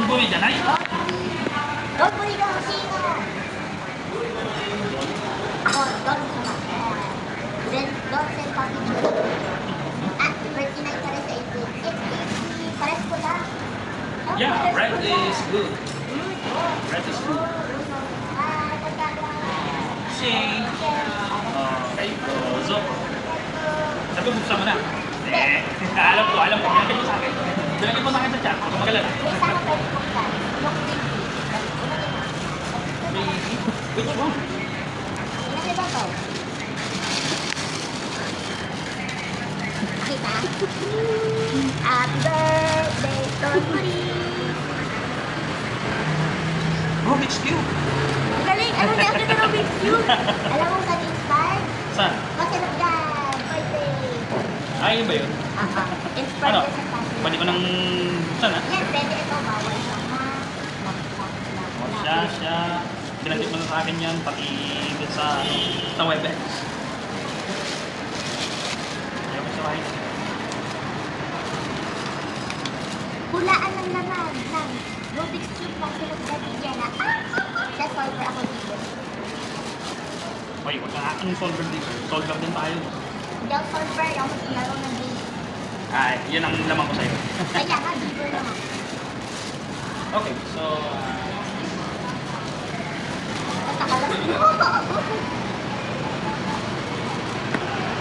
丼じゃない？丼が欲しいの。丼様。丼センパーキッチン。Ah, Bertina Interest is good. Pares ko na. Yeah, red is good. Red is good. Sing. Okay, dozo. Sabi, buksan mo na. Alam ko. Pinagin mo sa akin. Pinagin mo sa akin sa chat. Huwag magalala. May isa ka pwede buksan. Which one? Ano ba to? Kita? Happy birthday, Tonpuri! Rubik's Cube. Galing! Ano na ang ganda ng Rubik's Cube? Alam mo saan inspired? Saan? Masarap dyan! Birthday! Ayun ba yun? Inspired Ano? ka sa kasi. Pwede ko nang buksan ha? Yan, pwede ito. Bawal siya. Siya. Pinagin mo na sa akin yan, pati dun sa WebEx. Ayaw ko sa white. Hulaan ng laman ng Rubik's Cube pang silog dati dyan na siya solver ako dito. Uy, wag ka ang solver dito. Solver din tayo. Hindi ako solver. Ako mag-iaro ng game. Ay, yun ang laman ko sa'yo. Kaya nga, giver lang ako. Okay, so... Natakalas din ako.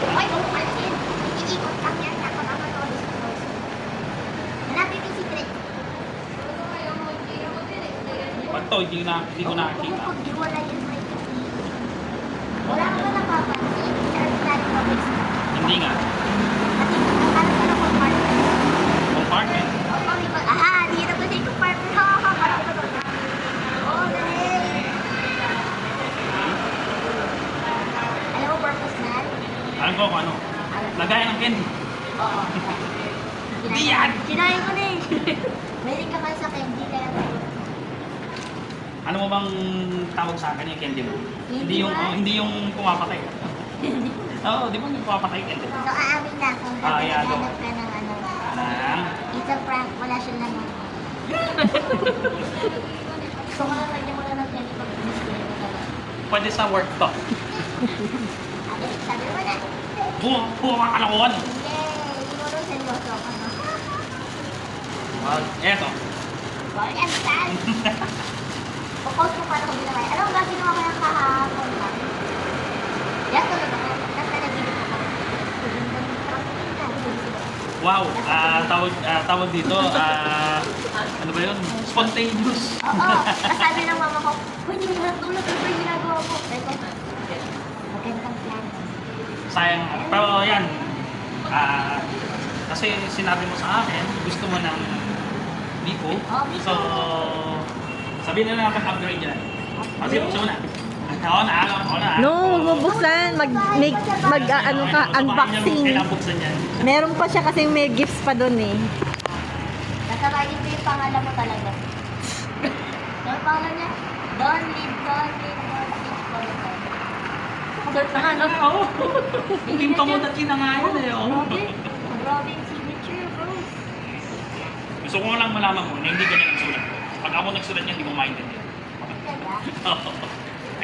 Uy, bumukal din. Iikot lang yan. Nakakama to. Hanapin yung secret. Pag to, hindi ko nakakita. Pag iwala yan sa kasi. Wala ka ba napapansin? Saan natin Rubik's Cube? Hindi nga. Kasi nakakala ka na compartment. Compartment. Dito ba sa compartment? Oh, dahil. Alam mo purpose na? Alam ko kung ano. Lagayan ng candy. Oo. Hindi yan! Kinain ko na eh. Meron ka man sa candy kaya Ano mo bang tawag sa akin yung candy mo? Candy ba? Hindi yung pumapatay. Oo, di ba yung pumapatay candy? So, aamin na kung Yeah, go. naghanap ka ng ano. Ah, It's a prank. Wala siya naman. So, lagyan mo na ng candy pag display mo talaga. pwede sa work to. Sabi mo na. Buwa ka kalakuan. Yay! Siguro seryoso ako, no? Eto. Well, I'm sad. Popost ko paano ko ginawa. Alam mo ba, ginawa ko yung kahapon ba? Yan, tulad ako. Nasa nagilip ako. Wow, tawag dito, ano ba yun? Spontaneous. Oo, sabi ng mama ko, pwede mo na tulad, ano ba yung ginagawa ko? Sabi ko, magandang plan. Sayang, pero yan, kasi sinabi mo sa akin, gusto mo ng Biko. Oh, Biko. So, sabihin na lang natin upgrade yan. Kasi gusto mo na. Oo na. No, huwag mo buksan. Ano ka, unboxing. Kailangan buksan yan. Meron pa siya kasi may gifts pa doon eh. Nasabagin ko yung pangalan mo talaga. Ano pangalan niya? Don Lid. Search na nga, no? Oo. Yung Tomodachi na nga yun eh. Oo. Grabe yung signature, bro. Gusto ko lang malaman mo na hindi ganyan ang sulat ko. Pag ako nagsulat niya, hindi mo maintindihan. Ganda.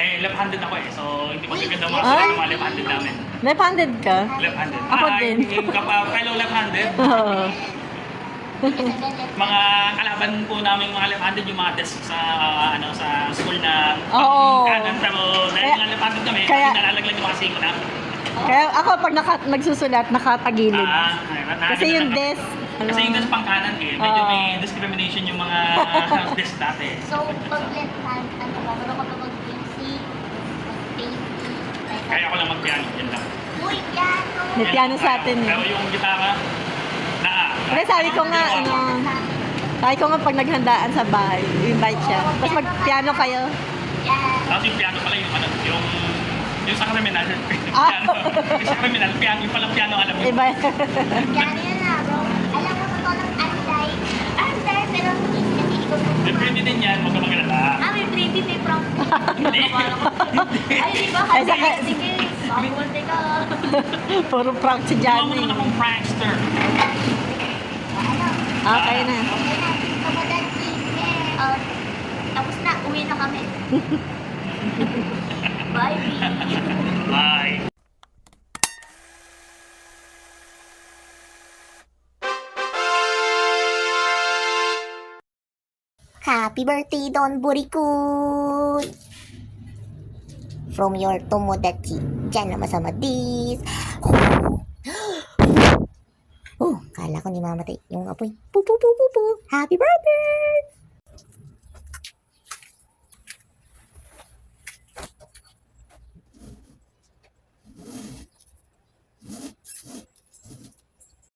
Left-handed ako eh. So, hindi mo maganda mga sulat ng mga left-handed namin. Left-handed ka? Left-handed. Ako din. Yung fellow left-handed, Oo. mga kalaban po namin mga left-handed yung mga desk sa sa school na Oo. kanan. Pero dahil mga left-handed kami, Kaya- nalalaglag yung mga singko na. Kaya ako pag nagsusulat, nakatagilid. Kasi yung desk, Kasi yung desk pang kanan eh. Medyo Oo. may discrimination yung mga desk dati. So, pag left hand, ano ba? Meron ka pa mag-PC, mag-paint, Kaya ako lang mag-piano, yan lang. Uy, piano! May piano sa atin eh. Pero yung gitara, Kasi sabi ko nga, sabi ko nga pag naghandaan sa bahay, invite siya. Tapos mag-piano kayo. Yan. Tapos yung piano pala yung yung sa criminal, Ah. piano. Yung sa criminal, piano, yung palang piano alam mo. Iba. Piano yan na, bro. Alam mo, totoo lang anti, pero hindi ko May pretty din yan, huwag ka magalala. may pretty, may prank. Hindi. Ay, di ba? Ay, saka- Sige, mabuti ka. Puro prank si Gawa mo Johnny. naman akong prankster. Ano? Okay na. Okay na, Tomodachi. Yeah. Tapos na, uwi na kami. Bye, B. Bye. Happy birthday, Don Burikut! From your Tomodachi. Diyan naman sa Madis. Oh, kala ko ni mamatay yung apoy. Pu, pu, pu, pu, pu. Happy birthday!